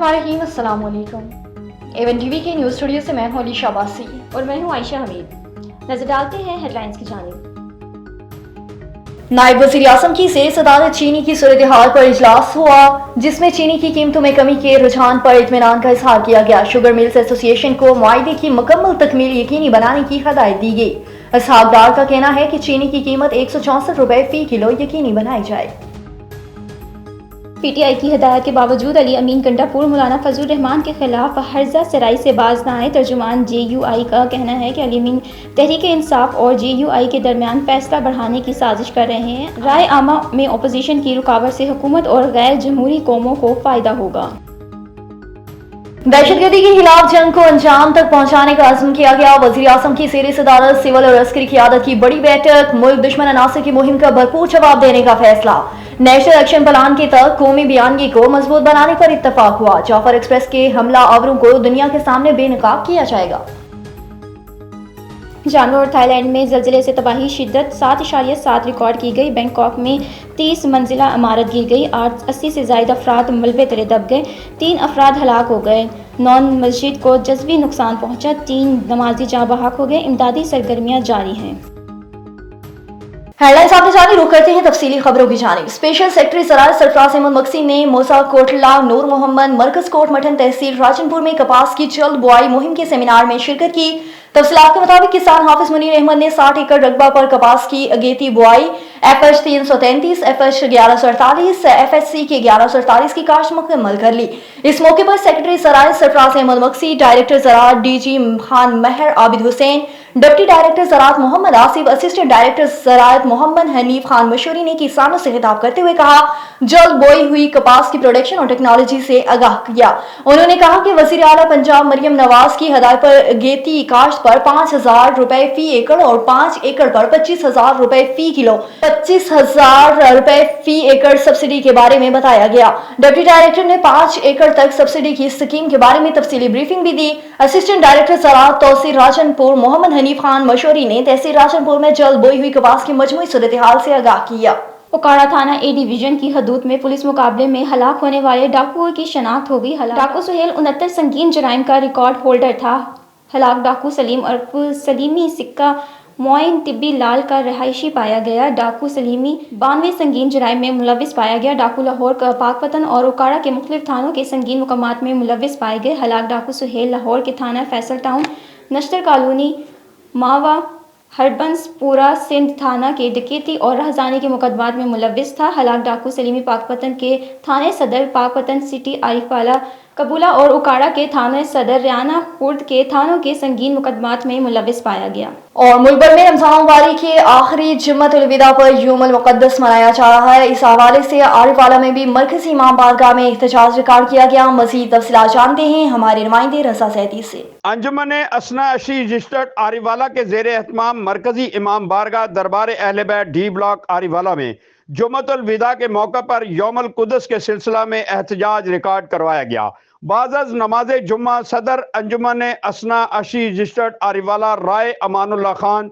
बिस्मिल्लाहिर्रहमानिर्रहीम, अस्सलाम वालेकुम। एवन टीवी के न्यूज़ स्टूडियो से मैं हूं अलीशा अब्बासी और मैं हूं आयशा हमीद। नजर डालते हैं हेडलाइंस की जानिब। नायब वज़ीर आज़म की ज़ेर सदारत चीनी की सूरत हाल पर इजलास हुआ, जिसमें चीनी की कीमतों में कमी के रुझान पर इत्मीनान का इजहार किया गया। शुगर मिल्स एसोसिएशन को मुआहदे की मुकम्मल तकमील यकीनी बनाने की हदायत दी गई। इसहाक डार का कहना है कि चीनी की कीमत 164 रुपए फी किलो यकीनी बनाई जाए। पीटीआई की हिदायत के बावजूद अली अमीन गंडापुर मौलाना फजलुर रहमान के खिलाफ हर्जा सराई से बाज न आए। तर्जुमान जेयूआई का कहना है कि अली अमीन तहरीक इंसाफ और जेयूआई के दरमियान फैसला बढ़ाने की साजिश कर रहे हैं। राय आमा में अपोजिशन की रुकावट से हुकूमत और गैर जमहूरी कौमों को फायदा होगा। दहशतगर्दी के खिलाफ जंग को अंजाम तक पहुंचाने का अज़्म किया गया। वज़ीर आज़म की ज़ेर सदारत सिविल और अस्करी क़ियादत की बड़ी बैठक, मुल्क दुश्मन अनासर की मुहिम का भरपूर जवाब देने का फैसला। नेशनल एक्शन प्लान के तहत कौमी बयानगी को मजबूत बनाने पर इत्तफाक हुआ। जाफर एक्सप्रेस के हमला आवरों को दुनिया के सामने बेनकाब किया जाएगा। जानवर और थाईलैंड में ज़लज़ले से तबाही शिद्दत 7.7 रिकॉर्ड की गई। बैंकॉक में 30 मंजिला इमारत गिर गई। 80 से ज़ायद अफराद मलबे तले दब गए। 3 अफराद हलाक हो गए। 9 मस्जिद को जज़्वी नुकसान पहुंचा। 3 नमाजी जाँ बहक हो गए। इमदादी सरगर्मियाँ जारी हैं। हेडलाइंस आपने जानी, रुख करते हैं तफसीली खबरों की जानिब। स्पेशल सेक्रेटरी ज़राअत सरफराज अहमद मक्सी ने मूसा कोटला नूर मोहम्मद मरकज कोट मठन तहसील राजनपुर में कपास की जल्द बुआई मुहिम के सेमिनार में शिरकत की। तफसीलात के मुताबिक किसान हाफिज मुनीर अहमद ने 60 एकड़ रकबा पर कपास की अगेती बुआई FH 333, FH 1148, FHC के 1148 की काश्त मुकम्मल कर ली। इस मौके पर सेक्रेटरी ज़राअत सरफराज अहमद मक्सी, डायरेक्टर ज़राअत DG Khan Mahar Abid Hussain, deputy director ज़राअत मोहम्मद आसिफ, असिस्टेंट डायरेक्टर ज़राअत मोहम्मद हनीफ खान मशूरी ने किसानों से खिताब करते हुए कहा, जल्द बोई हुई कपास की प्रोडक्शन और टेक्नोलॉजी से आगाह किया। उन्होंने कहा कि वज़ीर आला पंजाब मरियम नवाज की हदायत पर अगेती काश्त पर 5,000 रुपए फी एकड़ और 5 एकड़ पर 25,000 रुपए फी किलो 25,000 रुपए फी एकड़ सब्सिडी के बारे में बताया गया। डिप्टी डायरेक्टर ने 5 एकड़ तक सब्सिडी की स्कीम के बारे में तफसीली ब्रीफिंग भी दी। असिस्टेंट डायरेक्टर ज़राअत तहसील राजनपुर मोहम्मद हनीफ खान मशूरी ने तहसील राजनपुर में जल्द बोई हुई कपास की मजमूई सूरत हाल से आगाह किया। उकाड़ा थाना A डिवीजन की हदूद में पुलिस मुकाबले में हलाक होने वाले डाकुओं की शनाख्त हो गई। डाकू सुहेल 69 संगीन जराइम का रिकॉर्ड होल्डर था। हलाक डाकू सलीम उर्फ सलीमी सिक्का मोइन तिब्बी लाल का रहायशी पाया गया। डाकू सलीमी 92 संगीन जराइम में मुलविस पाया गया। डाकू लाहौर पाकपतन और उकाड़ा के मुख्तलिफ थानों के संगीन मुकम्मात में मुलविस पाए गए। हलाक डाकू सुहेल लाहौर के थाना फैसल टाउन, नश्तर कॉलोनी, मावा, हरबंसपुरा सिंध थाना के डकैती और राहज़ानी के मुकदमात में मुलविस था। हलाक डाकू सलीमी पाकपतन के थाने सदर पाकपतन सिटी आरिफवाला कबूला और उकाड़ा के थाने सदर रियाना खुर्द के थानों के संगीन मुकदमात में मुलविस पाया गया। और मुल्क भर में रमज़ान मुबारक के आखिरी जुम्मतुल विदा पर यौमुल मुक़द्दस मनाया जा रहा है। इस हवाले से आरिफवाला में भी मरकजी इमाम बारगाह में एहतजाज रिकॉर्ड किया गया। मज़ीद तफसीलात जानते हैं हमारे नुमाइंदे रज़ा ज़ैदी से। अंजुमन असना अशी रजिस्टर्ड आरिफवाला के ज़ेर एहतमाम मरकजी इमाम बारगाह दरबार अहले बैत D ब्लॉक आरिफवाला में जुम्मतुल विदा के मौके पर यौमुल कुद्स के सिलसिला में एहतजाज रिकॉर्ड करवाया गया। बाज़ नमाज जुम्मा सदर अंजुमन असना अशी रजिस्टर्ड आरिफवाला राय अमानुल्लाह खान,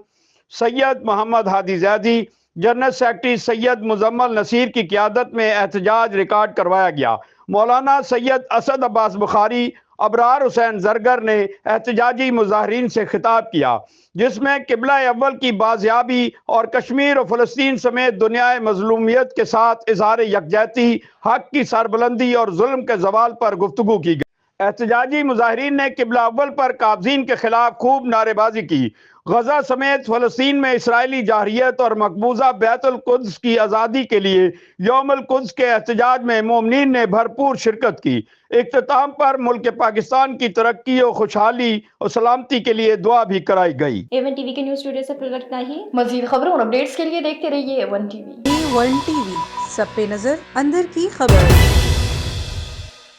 सैयद मोहम्मद हादी ज़ैदी, जनरल सेक्रेटरी सैयद मुजम्मल नसीर की क़ियादत में एहतजाज रिकॉर्ड करवाया गया। मौलाना सैयद असद अब्बास बुखारी, अबरार हुसैन जरगर ने एहतजाजी मुजाहिरीन से खिताब किया, जिसमें किबला अव्वल की बाजियाबी और कश्मीर और फ़लस्तीन समेत दुनियाए मज़लूमियत के साथ इज़हार यकजहती, हक की सरबुलंदी और जुल्म के ज़वाल पर गुफ्तगू की गई। एहतजाजी मुजाहिरीन ने किबला अव्वल पर काबज़ीन के खिलाफ खूब नारेबाजी की। गजा समेत फ़लस्तीन में इसराइली जाहिरियत और मकबूजा बैतुल कुद्स की आज़ादी के लिए यौमुल कुद्स के एहतजाज में मोमिनीन ने भरपूर शिरकत की। इख्तिताम पर मुल्क पाकिस्तान की तरक्की और खुशहाली और सलामती के लिए दुआ भी कराई गई। A1 टीवी के न्यूज़ स्टूडियो से फिल वक्त ही। मज़ीद खबरों और अपडेट्स के लिए देखते रहिए A1 टीवी। A1 टीवी, सब पे नजर, अंदर की खबर।